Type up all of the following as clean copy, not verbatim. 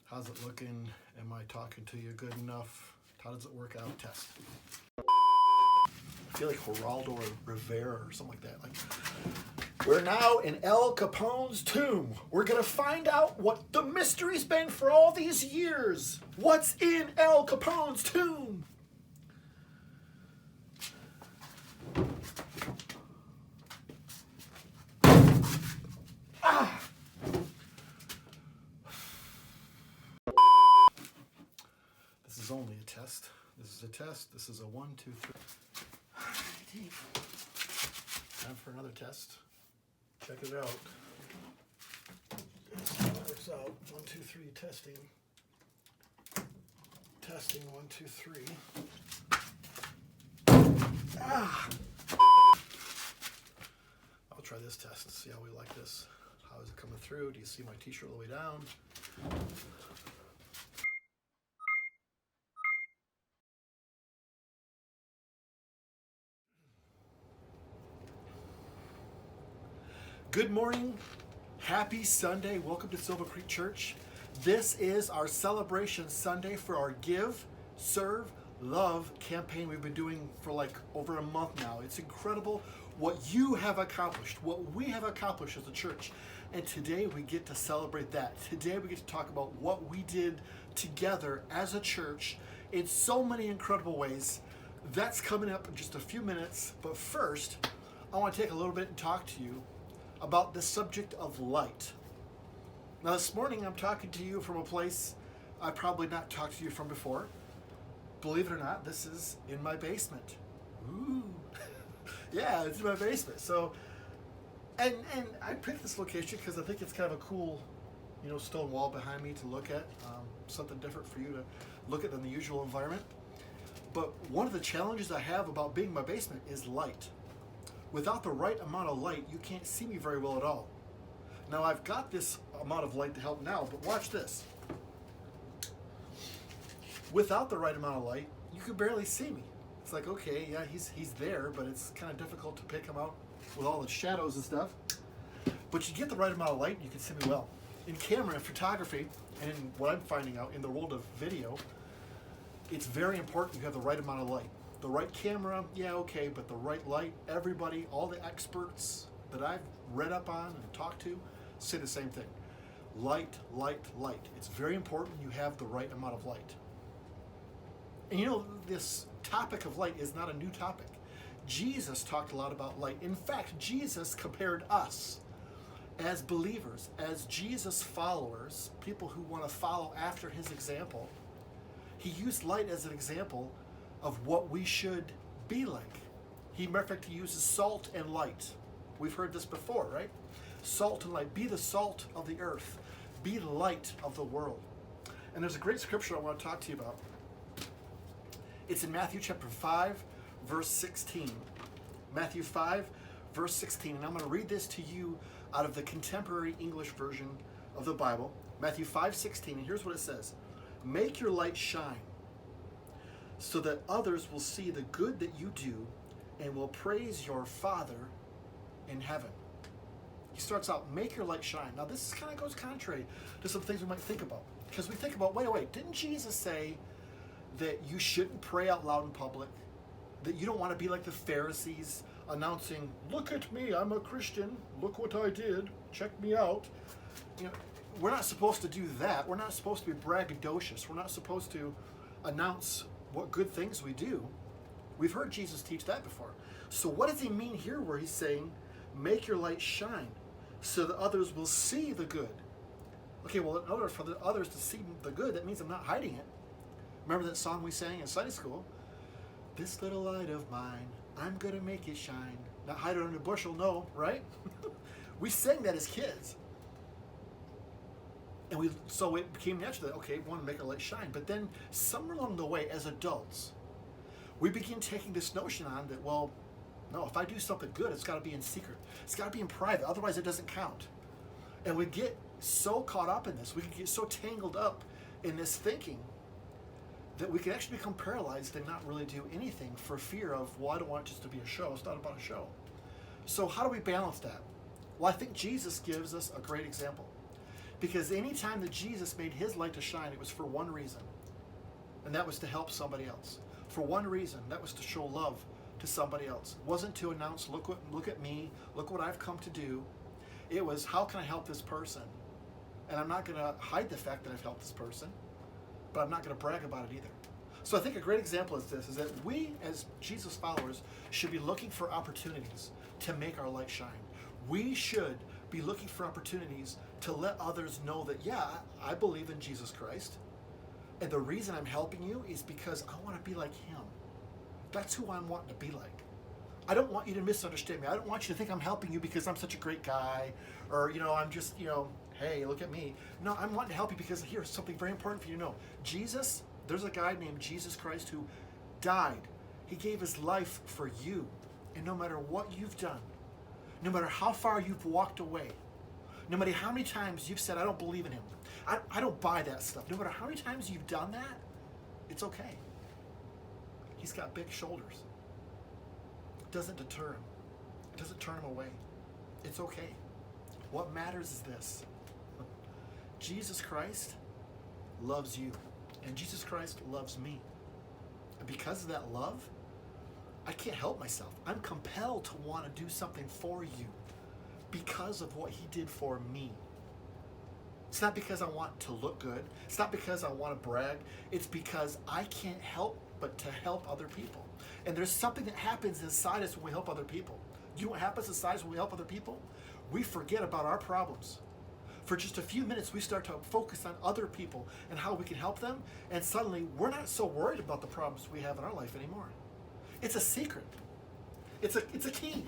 How's it looking? Am I talking to you good enough? How does it work out? Test. I feel like Geraldo Rivera or something like that. Like, we're now in Al Capone's tomb. We're gonna find out what the mystery's been for all these years. What's in Al Capone's tomb? This is only a test. This is a test. This is a 1, 2, 3. Time for another test. Check it out. See how it works out. 1, 2, 3, testing. Testing, 1, 2, 3. I'll try this test, see how we like this. How is it coming through? Do you see my t-shirt all the way down? Good morning. Happy Sunday. Welcome to Silver Creek Church. This is our celebration Sunday for our Give, Serve, Love campaign we've been doing for like over a month now. It's incredible what you have accomplished, what we have accomplished as a church. And today we get to celebrate that. Today we get to talk about what we did together as a church in so many incredible ways. That's coming up in just a few minutes. But first, I want to take a little bit and talk to you about the subject of light. Now this morning I'm talking to you from a place I've probably not talked to you from before. Believe it or not, this is in my basement. Ooh. Yeah, it's in my basement. So, and I picked this location because I think it's kind of a cool, stone wall behind me to look at. Something different for you to look at than the usual environment. But one of the challenges I have about being in my basement is light. Without the right amount of light, you can't see me very well at all. Now I've got this amount of light to help now, but watch this. Without the right amount of light, you can barely see me. It's like, okay, yeah, he's there, but it's kind of difficult to pick him out with all the shadows and stuff. But you get the right amount of light, you can see me well. In camera and photography, and what I'm finding out in the world of video, it's very important you have the right amount of light. The right camera, yeah, okay, but the right light, everybody, all the experts that I've read up on and talked to say the same thing. Light, light, light. It's very important you have the right amount of light. And this topic of light is not a new topic. Jesus talked a lot about light. In fact, Jesus compared us as believers, as Jesus followers, people who want to follow after his example. He used light as an example of what we should be like. He, matter of fact, he uses salt and light. We've heard this before, right? Salt and light. Be the salt of the earth. Be the light of the world. And there's a great scripture I want to talk to you about. It's in Matthew chapter 5, verse 16. Matthew 5, verse 16. And I'm going to read this to you out of the contemporary English version of the Bible. Matthew 5, 16. And here's what it says. Make your light shine, so that others will see the good that you do and will praise your Father in heaven. He starts out, make your light shine. Now this kind of goes contrary to some things we might think about. Because we think about, wait, didn't Jesus say that you shouldn't pray out loud in public? That you don't want to be like the Pharisees announcing, look at me, I'm a Christian, look what I did, check me out. We're not supposed to do that. We're not supposed to be braggadocious. We're not supposed to announce what good things we do. We've heard Jesus teach that before. So what does he mean here where he's saying, make your light shine so that others will see the good? Okay, well, in order for the others to see the good, that means I'm not hiding it. Remember that song we sang in Sunday school? This little light of mine, I'm going to make it shine. Not hide it under a bushel, no, right? We sang that as kids. And so it became natural that, okay, we want to make our light shine. But then somewhere along the way, as adults, we begin taking this notion on that, well, no, if I do something good, it's got to be in secret. It's got to be in private. Otherwise, it doesn't count. And we get so caught up in this. We can get so tangled up in this thinking that we can actually become paralyzed and not really do anything for fear of, well, I don't want it just to be a show. It's not about a show. So how do we balance that? Well, I think Jesus gives us a great example. Because any time that Jesus made his light to shine, it was for one reason, and that was to help somebody else. For one reason, that was to show love to somebody else. It wasn't to announce, look at me, look what I've come to do. It was, how can I help this person? And I'm not going to hide the fact that I've helped this person, but I'm not going to brag about it either. So I think a great example is this, is that we as Jesus followers should be looking for opportunities to make our light shine. We should be looking for opportunities to let others know that, yeah, I believe in Jesus Christ. And the reason I'm helping you is because I want to be like him. That's who I'm wanting to be like. I don't want you to misunderstand me. I don't want you to think I'm helping you because I'm such a great guy, or, I'm just, hey, look at me. No, I'm wanting to help you because here's something very important for you to know. Jesus, there's a guy named Jesus Christ who died. He gave his life for you. And no matter what you've done, no matter how far you've walked away, no matter how many times you've said, I don't believe in him, I don't buy that stuff. No matter how many times you've done that, it's okay. He's got big shoulders. It doesn't deter him. It doesn't turn him away. It's okay. What matters is this. Jesus Christ loves you. And Jesus Christ loves me. And because of that love, I can't help myself. I'm compelled to want to do something for you because of what he did for me. It's not because I want to look good. It's not because I want to brag. It's because I can't help but to help other people. And there's something that happens inside us when we help other people. You know what happens inside us when we help other people? We forget about our problems. For just a few minutes, we start to focus on other people and how we can help them. And suddenly, we're not so worried about the problems we have in our life anymore. It's a secret. It's a key.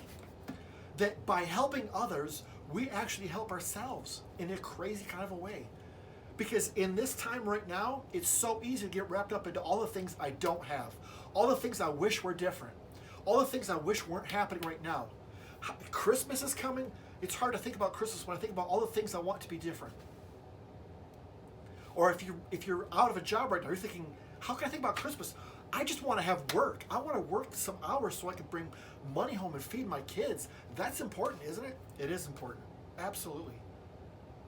That by helping others, we actually help ourselves in a crazy kind of a way. Because in this time right now, it's so easy to get wrapped up into all the things I don't have. All the things I wish were different. All the things I wish weren't happening right now. Christmas is coming. It's hard to think about Christmas when I think about all the things I want to be different. Or if you're out of a job right now, you're thinking, how can I think about Christmas? I just want to have work. I want to work some hours so I can bring money home and feed my kids. That's important, isn't it? It is important. Absolutely.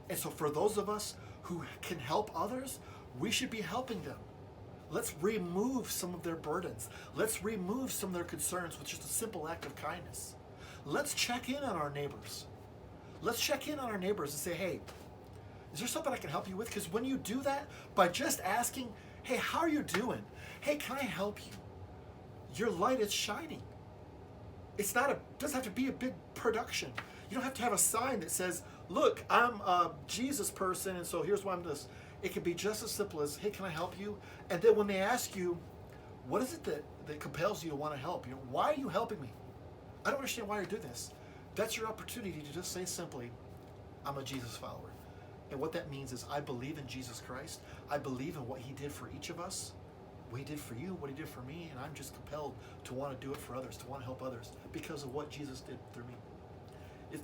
And so for those of us who can help others, we should be helping them. Let's remove some of their burdens. Let's remove some of their concerns with just a simple act of kindness. Let's check in on our neighbors. Let's check in on our neighbors and say, hey, is there something I can help you with? Because when you do that, by just asking, hey, how are you doing? Hey, can I help you? Your light is shining. Doesn't have to be a big production. You don't have to have a sign that says, look, I'm a Jesus person, and so here's why I'm this. It can be just as simple as, hey, can I help you? And then when they ask you, what is it that compels you to want to help? Why are you helping me? I don't understand why you're doing this. That's your opportunity to just say simply, I'm a Jesus follower. And what that means is I believe in Jesus Christ. I believe in what he did for each of us, what he did for you, what he did for me, and I'm just compelled to want to do it for others, to want to help others because of what Jesus did through me.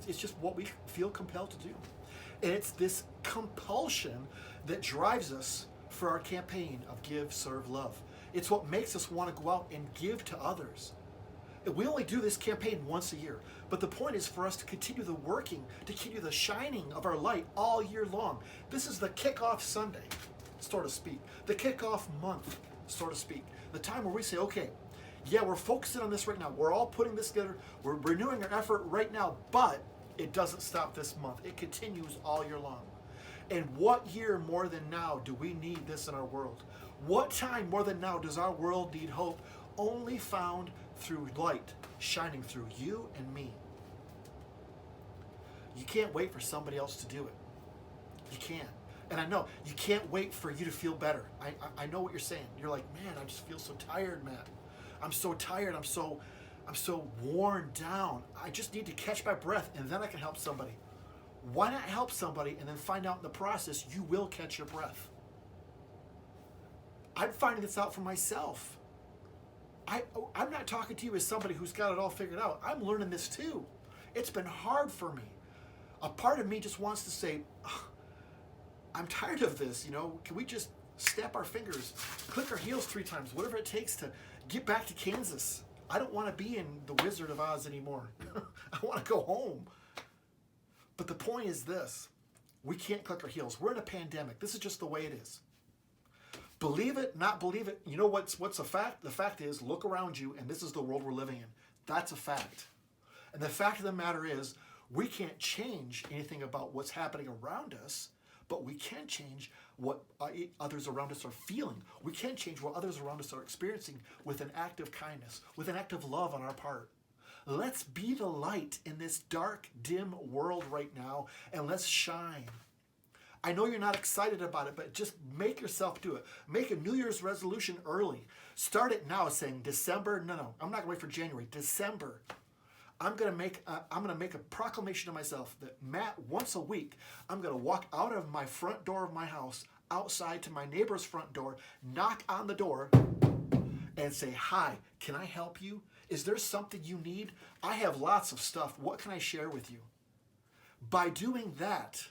It's just what we feel compelled to do. And it's this compulsion that drives us for our campaign of Give, Serve, Love. It's what makes us want to go out and give to others. We only do this campaign once a year, but the point is for us to continue the working, to continue the shining of our light all year long. This is the kickoff Sunday, so to speak, the kickoff month, so to speak, the time where we say, okay, yeah, we're focusing on this right now. We're all putting this together. We're renewing our effort right now, but it doesn't stop this month. It continues all year long. And what year more than now do we need this in our world? What time more than now does our world need hope? Only found through light shining through you and me. You can't wait for somebody else to do it. You can't. And I know you can't wait for you to feel better. I know what you're saying. You're like, man, I just feel so tired, Matt. I'm so tired. I'm so worn down. I just need to catch my breath and then I can help somebody. Why not help somebody and then find out in the process you will catch your breath? I'm finding this out for myself. I'm not talking to you as somebody who's got it all figured out. I'm learning this too. It's been hard for me. A part of me just wants to say, I'm tired of this, can we just snap our fingers, click our heels 3 times, whatever it takes to get back to Kansas. I don't want to be in the Wizard of Oz anymore. I want to go home. But the point is this, We can't click our heels. We're in a pandemic. This is just the way it is. Believe it, not believe it. You know what's a fact? The fact is, look around you, and this is the world we're living in. That's a fact. And the fact of the matter is, we can't change anything about what's happening around us, but we can change what others around us are feeling. We can change what others around us are experiencing with an act of kindness, with an act of love on our part. Let's be the light in this dark, dim world right now, and let's shine. I know you're not excited about it, but just make yourself do it. Make a New Year's resolution early. Start it now saying December. No, I'm not going to wait for January. December. I'm going to make a proclamation to myself that, Matt, once a week, I'm going to walk out of my front door of my house, outside to my neighbor's front door, knock on the door, and say, hi, can I help you? Is there something you need? I have lots of stuff. What can I share with you? By doing that,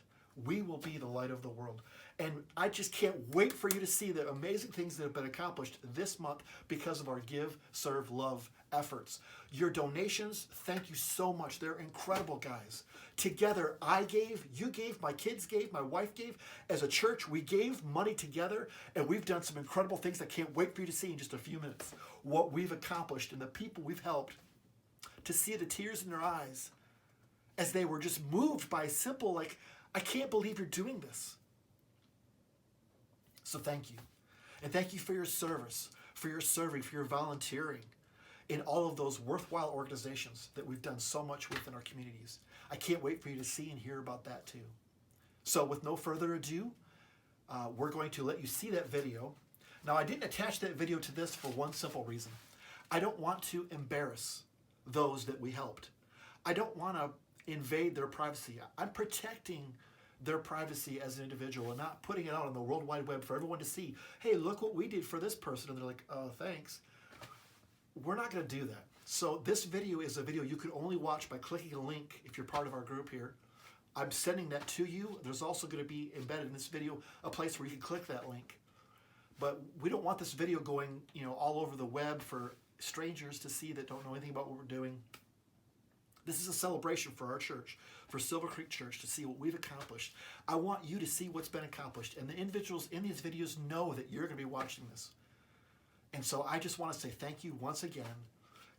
we will be the light of the world. And I just can't wait for you to see the amazing things that have been accomplished this month because of our Give, Serve, Love efforts. Your donations, thank you so much. They're incredible, guys. Together, I gave, you gave, my kids gave, my wife gave. As a church, we gave money together, and we've done some incredible things I can't wait for you to see in just a few minutes. What we've accomplished and the people we've helped, to see the tears in their eyes as they were just moved by a simple, like, I can't believe you're doing this. So thank you. And thank you for your service, for your serving, for your volunteering in all of those worthwhile organizations that we've done so much with in our communities. I can't wait for you to see and hear about that too. So with no further ado, we're going to let you see that video. Now, I didn't attach that video to this for one simple reason. I don't want to embarrass those that we helped. I don't want to invade their privacy. I'm protecting their privacy as an individual and not putting it out on the World Wide Web for everyone to see. Hey, look what we did for this person. And they're like, oh, thanks. We're not going to do that. So this video is a video you can only watch by clicking a link if you're part of our group here. I'm sending that to you. There's also going to be embedded in this video a place where you can click that link. But we don't want this video going, all over the web for strangers to see that don't know anything about what we're doing. This is a celebration for our church, for Silver Creek Church, to see what we've accomplished. I want you to see what's been accomplished. And the individuals in these videos know that you're going to be watching this. And so I just want to say thank you once again.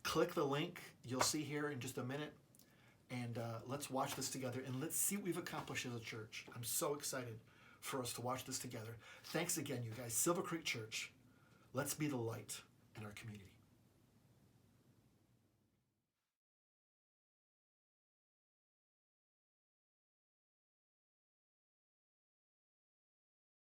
Click the link you'll see here in just a minute. And let's watch this together. And let's see what we've accomplished as a church. I'm so excited for us to watch this together. Thanks again, you guys. Silver Creek Church, let's be the light in our community.